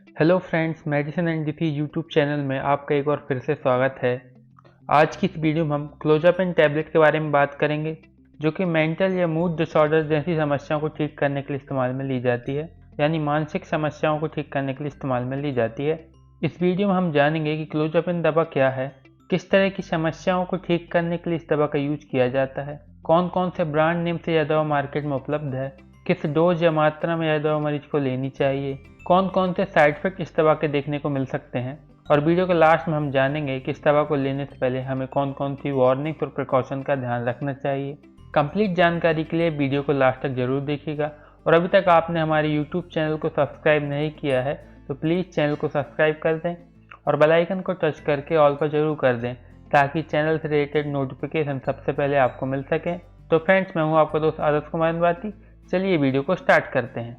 Hello friends, medicine and डिफी YouTube channel में आपका एक बार फिर से स्वागत है। आज की इस वीडियो में हम क्लोज़ापिन टैबलेट के बारे में बात करेंगे, जो कि मेंटल या मूड डिसऑर्डर जैसी समस्याओं को ठीक करने के लिए इस्तेमाल में ली जाती है, यानी मानसिक समस्याओं को ठीक करने के लिए इस्तेमाल में ली जाती है। इस वीडियो में हम जानेंगे कि क्लोज़ापिन दवा क्या है, किस तरह की समस्याओं को ठीक करने के लिए इस दवा का यूज किया जाता है, कौन कौन से ब्रांड नेम से यह दवा मार्केट में उपलब्ध है, किस डोज या मात्रा में यह दवा मरीज को लेनी चाहिए, कौन कौन से साइड इफेक्ट इस दवा के देखने को मिल सकते हैं, और वीडियो के लास्ट में हम जानेंगे कि इस दवा को लेने से पहले हमें कौन कौन सी वार्निंग्स और प्रिकॉशन का ध्यान रखना चाहिए। कंप्लीट जानकारी के लिए वीडियो को लास्ट तक जरूर देखिएगा, और अभी तक आपने हमारे यूट्यूब चैनल को सब्सक्राइब नहीं किया है तो प्लीज़ चैनल को सब्सक्राइब कर दें और बेल आइकन को टच करके ऑल पर जरूर कर दें, ताकि चैनल से रिलेटेड नोटिफिकेशन सबसे पहले आपको मिल सकें। तो फ्रेंड्स, मैं हूँ आपका दोस्त आदर्श कुमार बाती। चलिए वीडियो को स्टार्ट करते हैं।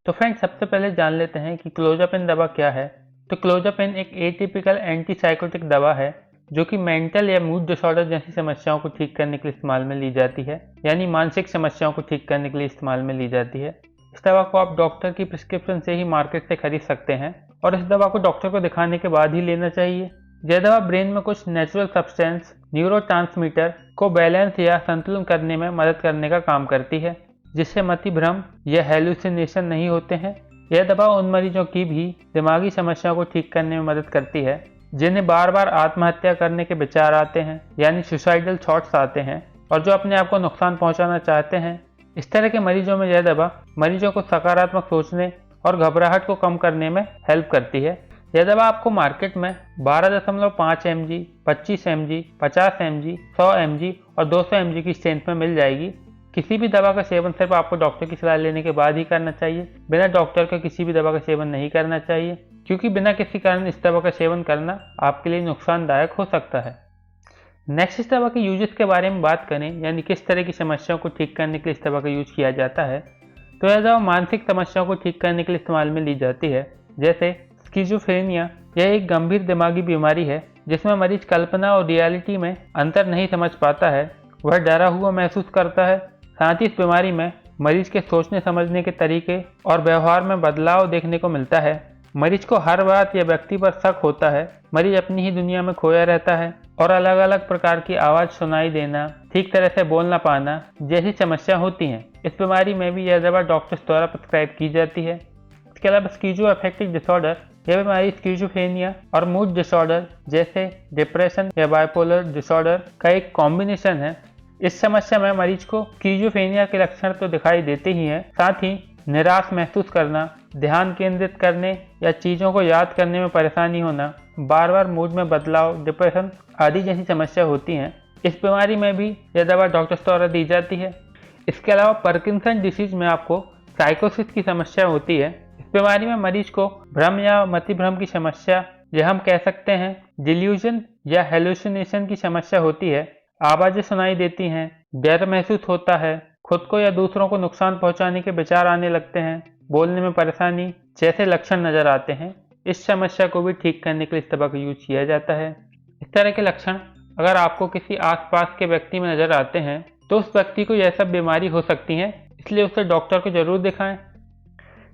तो फ्रेंड्स, सबसे पहले जान लेते हैं कि क्लोज़ापिन दवा क्या है। तो क्लोज़ापिन एक एटिपिकल एंटीसाइकोटिक दवा है, जो कि मेंटल या मूड डिसऑर्डर जैसी समस्याओं को ठीक करने के लिए इस्तेमाल में ली जाती है, यानी मानसिक समस्याओं को ठीक करने के लिए इस्तेमाल में ली जाती है। इस दवा को आप डॉक्टर की प्रिस्क्रिप्शन से ही मार्केट से खरीद सकते हैं, और इस दवा को डॉक्टर को दिखाने के बाद ही लेना चाहिए। यह दवा ब्रेन में कुछ नेचुरल सब्सटेंस न्यूरोट्रांसमीटर को बैलेंस या संतुलन करने में मदद करने का काम करती है, जिससे मति भ्रम या हेलुसिनेशन नहीं होते हैं। यह दवा उन मरीजों की भी दिमागी समस्याओं को ठीक करने में मदद करती है जिन्हें बार बार आत्महत्या करने के विचार आते हैं, यानी सुसाइडल थॉट्स आते हैं, और जो अपने आप को नुकसान पहुंचाना चाहते हैं। इस तरह के मरीजों में यह दवा मरीजों को सकारात्मक सोचने और घबराहट को कम करने में हेल्प करती है। यह दवा आपको मार्केट में 12.5 mg, 25 mg, 50 mg, 100 mg और 200 mg की स्ट्रेंथ में मिल जाएगी। किसी भी दवा का सेवन सिर्फ आपको डॉक्टर की सलाह लेने के बाद ही करना चाहिए। बिना डॉक्टर के किसी भी दवा का सेवन नहीं करना चाहिए, क्योंकि बिना किसी कारण इस दवा का सेवन करना आपके लिए नुकसानदायक हो सकता है। नेक्स्ट, इस दवा के यूजेस के बारे में बात करें, यानी किस तरह की समस्याओं को ठीक करने के लिए इस दवा का यूज किया जाता है। तो यह दवा मानसिक समस्याओं को ठीक करने के लिए इस्तेमाल में ली जाती है, जैसे स्किज़ोफ्रेनिया। यह एक गंभीर दिमागी बीमारी है जिसमें मरीज कल्पना और रियलिटी में अंतर नहीं समझ पाता है, वह डरा हुआ महसूस करता है। साथ ही इस बीमारी में मरीज के सोचने समझने के तरीके और व्यवहार में बदलाव देखने को मिलता है। मरीज को हर बात या व्यक्ति पर शक होता है, मरीज अपनी ही दुनिया में खोया रहता है, और अलग अलग प्रकार की आवाज़ सुनाई देना, ठीक तरह से बोल ना पाना जैसी समस्या होती हैं। इस बीमारी में भी यह दवा डॉक्टर्स द्वारा प्रिस्क्राइब की जाती है। इसके अलावा स्कीजो अफेक्टिव डिसऑर्डर, यह बीमारी स्किज़ोफ्रेनिया और मूड डिसऑर्डर जैसे डिप्रेशन या बाइपोलर डिसऑर्डर का एक कॉम्बिनेशन है। इस समस्या में मरीज को स्किज़ोफ्रेनिया के लक्षण तो दिखाई देते ही हैं, साथ ही निराश महसूस करना, ध्यान केंद्रित करने या चीज़ों को याद करने में परेशानी होना, बार बार मूड में बदलाव, डिप्रेशन आदि जैसी समस्या होती हैं। इस बीमारी में भी यह दवा डॉक्टर्स द्वारा दी जाती है। इसके अलावा पार्किंसन डिसीज में आपको साइकोसिस की समस्या होती है। इस बीमारी में मरीज को भ्रम या मतिभ्रम की समस्या, या हम कह सकते हैं डिल्यूजन या हेलुसिनेशन की समस्या होती है। आवाज़ें सुनाई देती हैं, डर महसूस होता है, खुद को या दूसरों को नुकसान पहुंचाने के विचार आने लगते हैं, बोलने में परेशानी जैसे लक्षण नजर आते हैं। इस समस्या को भी ठीक करने के लिए इस दवा का यूज किया जाता है। इस तरह के लक्षण अगर आपको किसी आसपास के व्यक्ति में नजर आते हैं तो उस व्यक्ति को यह सब बीमारी हो सकती है, इसलिए उसे डॉक्टर को जरूर दिखाएं।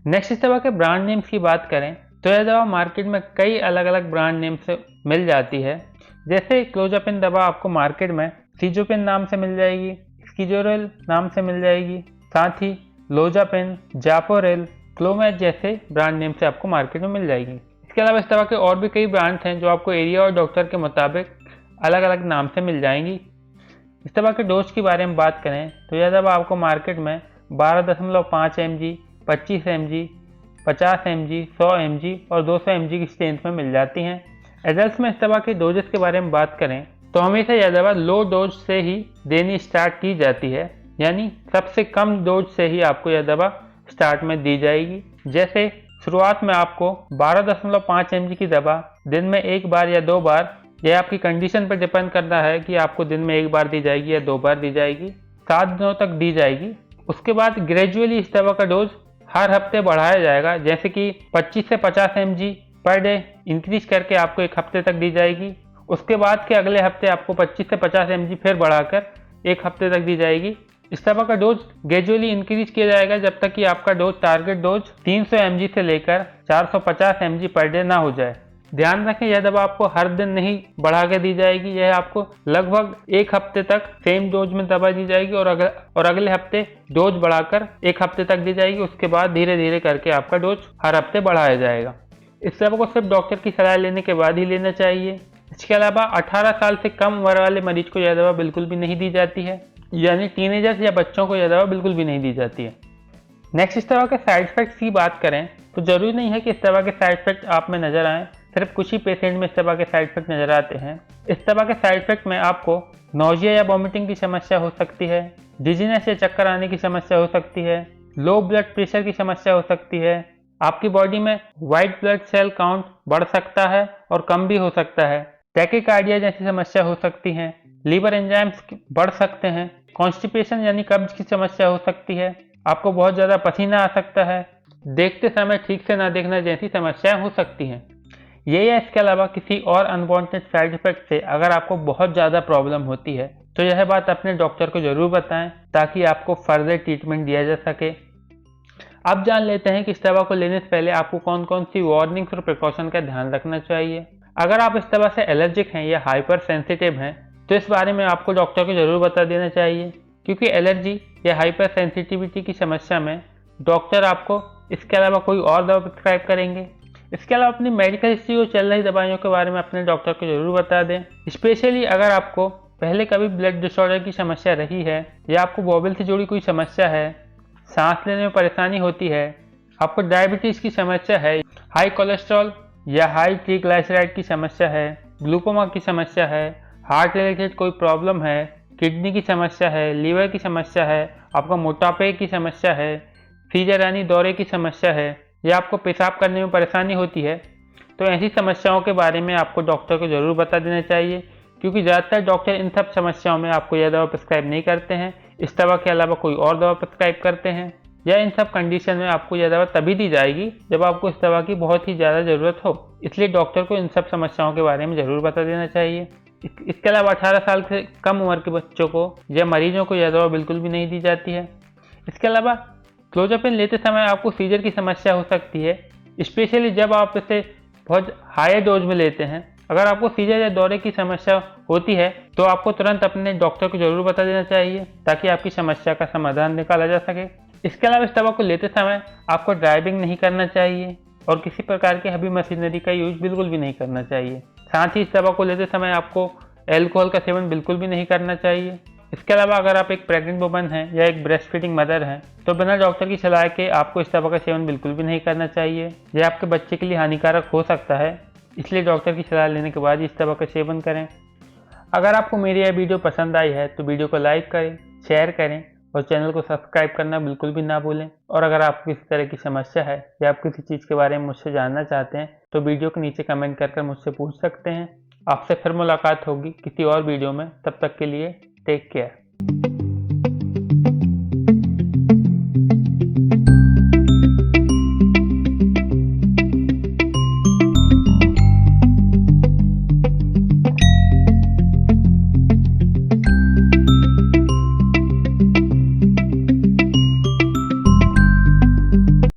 नेक्स्ट, इस दवा के ब्रांड नेम्स की बात करें तो यह दवा मार्केट में कई अलग अलग ब्रांड नेम से मिल जाती है। जैसे क्लोज़ापिन दवा आपको मार्केट में सीजोपिन नाम से मिल जाएगी, स्कीजोरेल नाम से मिल जाएगी, साथ ही लोजापिन, जापोरेल, क्लोमैच जैसे ब्रांड नेम से आपको मार्केट में मिल जाएगी। इसके अलावा इस दवा के और भी कई ब्रांड्स हैं जो आपको एरिया और डॉक्टर के मुताबिक अलग अलग नाम से मिल जाएंगी। इस दवा के डोज के बारे में बात करें तो यह दवा आपको मार्केट में 12.5 mg, 25 mg, 50 mg, 100 mg और 200 mg की स्ट्रेंथ में मिल जाती हैं। एडल्ट में इस दवा के डोजेस के बारे में बात करें तो हमेशा यह दवा लो डोज से ही देनी स्टार्ट की जाती है, यानी सबसे कम डोज से ही आपको यह दवा स्टार्ट में दी जाएगी। जैसे शुरुआत में आपको 12.5 mg की दवा दिन में एक बार या दो बार, यह आपकी कंडीशन पर डिपेंड करता है कि आपको दिन में एक बार दी जाएगी या दो बार दी जाएगी, 7 दिनों तक दी जाएगी। उसके बाद ग्रेजुअली इस दवा का डोज हर हफ्ते बढ़ाया जाएगा, जैसे कि 25 से 50 mg पर डे इंक्रीज करके आपको एक हफ्ते तक दी जाएगी। उसके बाद के अगले हफ्ते आपको 25 से 50 mg फिर बढ़ाकर एक हफ्ते तक दी जाएगी। इस दवा का डोज ग्रेजुअली इंक्रीज किया जाएगा जब तक कि आपका डोज टारगेट डोज 300 mg से लेकर 450 mg पर डे ना हो जाए। ध्यान रखें, यह दवा आपको हर दिन नहीं बढ़ा के दी जाएगी, यह आपको लगभग 1 हफ्ते तक सेम डोज में दवा दी जाएगी और अगले हफ्ते डोज बढ़ाकर 1 हफ्ते तक दी जाएगी। उसके बाद धीरे धीरे करके आपका डोज हर हफ्ते बढ़ाया जाएगा। इस दवा को सिर्फ डॉक्टर की सलाह लेने के बाद ही लेना चाहिए। इसके अलावा 18 साल से कम उम्र वाले मरीज को यह दवा बिल्कुल भी नहीं दी जाती है, यानी टीनेजर्स या बच्चों को यह दवा बिल्कुल भी नहीं दी जाती है। नेक्स्ट, इस दवा के साइड इफेक्ट्स की बात करें तो जरूरी नहीं है कि इस दवा के साइड इफेक्ट आप में नजर आए, सिर्फ कुछ ही पेशेंट में इस दवा के साइड इफेक्ट नजर आते हैं। इस दवा के साइड इफेक्ट में आपको नोजिया या वॉमिटिंग की समस्या हो सकती है, डिजीनेस या चक्कर आने की समस्या हो सकती है, लो ब्लड प्रेशर की समस्या हो सकती है, आपकी बॉडी में व्हाइट ब्लड सेल काउंट बढ़ सकता है और कम भी हो सकता है, टैकीकार्डिया जैसी समस्या हो सकती है, लीवर एंजाइम्स बढ़ सकते हैं, कॉन्स्टिपेशन यानी कब्ज की समस्या हो सकती है, आपको बहुत ज़्यादा पसीना आ सकता है, देखते समय ठीक से ना देखना जैसी समस्याएं हो सकती हैं। ये या इसके अलावा किसी और अनवांटेड साइड इफेक्ट से अगर आपको बहुत ज़्यादा प्रॉब्लम होती है तो यह बात अपने डॉक्टर को ज़रूर बताएं ताकि आपको फर्दर ट्रीटमेंट दिया जा सके। अब जान लेते हैं कि इस दवा को लेने से पहले आपको कौन कौन सी वार्निंग्स और प्रिकॉशन का ध्यान रखना चाहिए। अगर आप इस दवा से एलर्जिक हैं या हाइपर सेंसिटिव हैं तो इस बारे में आपको डॉक्टर को ज़रूर बता देना चाहिए, क्योंकि एलर्जी या हाइपर सेंसिटिविटी की समस्या में डॉक्टर आपको इसके अलावा कोई और दवा प्रिस्क्राइब करेंगे। इसके अलावा अपनी मेडिकल हिस्ट्री और चल रही दवाइयों के बारे में अपने डॉक्टर को जरूर बता दें, स्पेशली अगर आपको पहले कभी ब्लड डिसऑर्डर की समस्या रही है या आपको बॉबल से जुड़ी कोई समस्या है, सांस लेने में परेशानी होती है, आपको डायबिटीज़ की समस्या है, हाई कोलेस्ट्रॉल या हाई ट्राइग्लिसराइड की समस्या है, ग्लूकोमा की समस्या है, हार्ट रिलेटेड कोई प्रॉब्लम है, किडनी की समस्या है, लीवर की समस्या है, आपको मोटापे की समस्या है, सीजर यानी दौरे की समस्या है या आपको पेशाब करने में परेशानी होती है, तो ऐसी समस्याओं के बारे में आपको डॉक्टर को ज़रूर बता देना चाहिए, क्योंकि ज़्यादातर डॉक्टर इन सब समस्याओं में आपको यह दवा प्रिस्क्राइब नहीं करते हैं, इस दवा के अलावा कोई और दवा प्रिस्क्राइब करते हैं, या इन सब कंडीशन में आपको यह दवा तभी दी जाएगी जब आपको इस दवा की बहुत ही ज़्यादा ज़रूरत हो। इसलिए डॉक्टर को इन सब समस्याओं के बारे में ज़रूर बता देना चाहिए। इसके अलावा 18 साल से कम उम्र के बच्चों को या मरीजों को यह दवा बिल्कुल भी नहीं दी जाती है। इसके अलावा क्लोजापिन लेते समय आपको सीजर की समस्या हो सकती है, स्पेशली जब आप इसे बहुत हाई डोज में लेते हैं। अगर आपको सीजर या दौरे की समस्या होती है तो आपको तुरंत अपने डॉक्टर को जरूर बता देना चाहिए ताकि आपकी समस्या का समाधान निकाला जा सके। इसके अलावा इस दवा को लेते समय आपको ड्राइविंग नहीं करना चाहिए और किसी प्रकार की हेवी मशीनरी का यूज बिल्कुल भी नहीं करना चाहिए। साथ ही इस दवा को लेते समय आपको एल्कोहल का सेवन बिल्कुल भी नहीं करना चाहिए। इसके अलावा अगर आप एक प्रेग्नेंट वुमन हैं या एक ब्रेस्ट फीडिंग मदर हैं तो बिना डॉक्टर की सलाह के आपको इस दवा का सेवन बिल्कुल भी नहीं करना चाहिए। यह आपके बच्चे के लिए हानिकारक हो सकता है, इसलिए डॉक्टर की सलाह लेने के बाद इस दवा का सेवन करें। अगर आपको मेरी यह वीडियो पसंद आई है तो वीडियो को लाइक करें, शेयर करें और चैनल को सब्सक्राइब करना बिल्कुल भी ना भूलें। और अगर आपको किसी तरह की समस्या है या आप किसी चीज़ के बारे में मुझसे जानना चाहते हैं तो वीडियो के नीचे कमेंट कर मुझसे पूछ सकते हैं। आपसे फिर मुलाकात होगी किसी और वीडियो में, तब तक के लिए टेक केयर।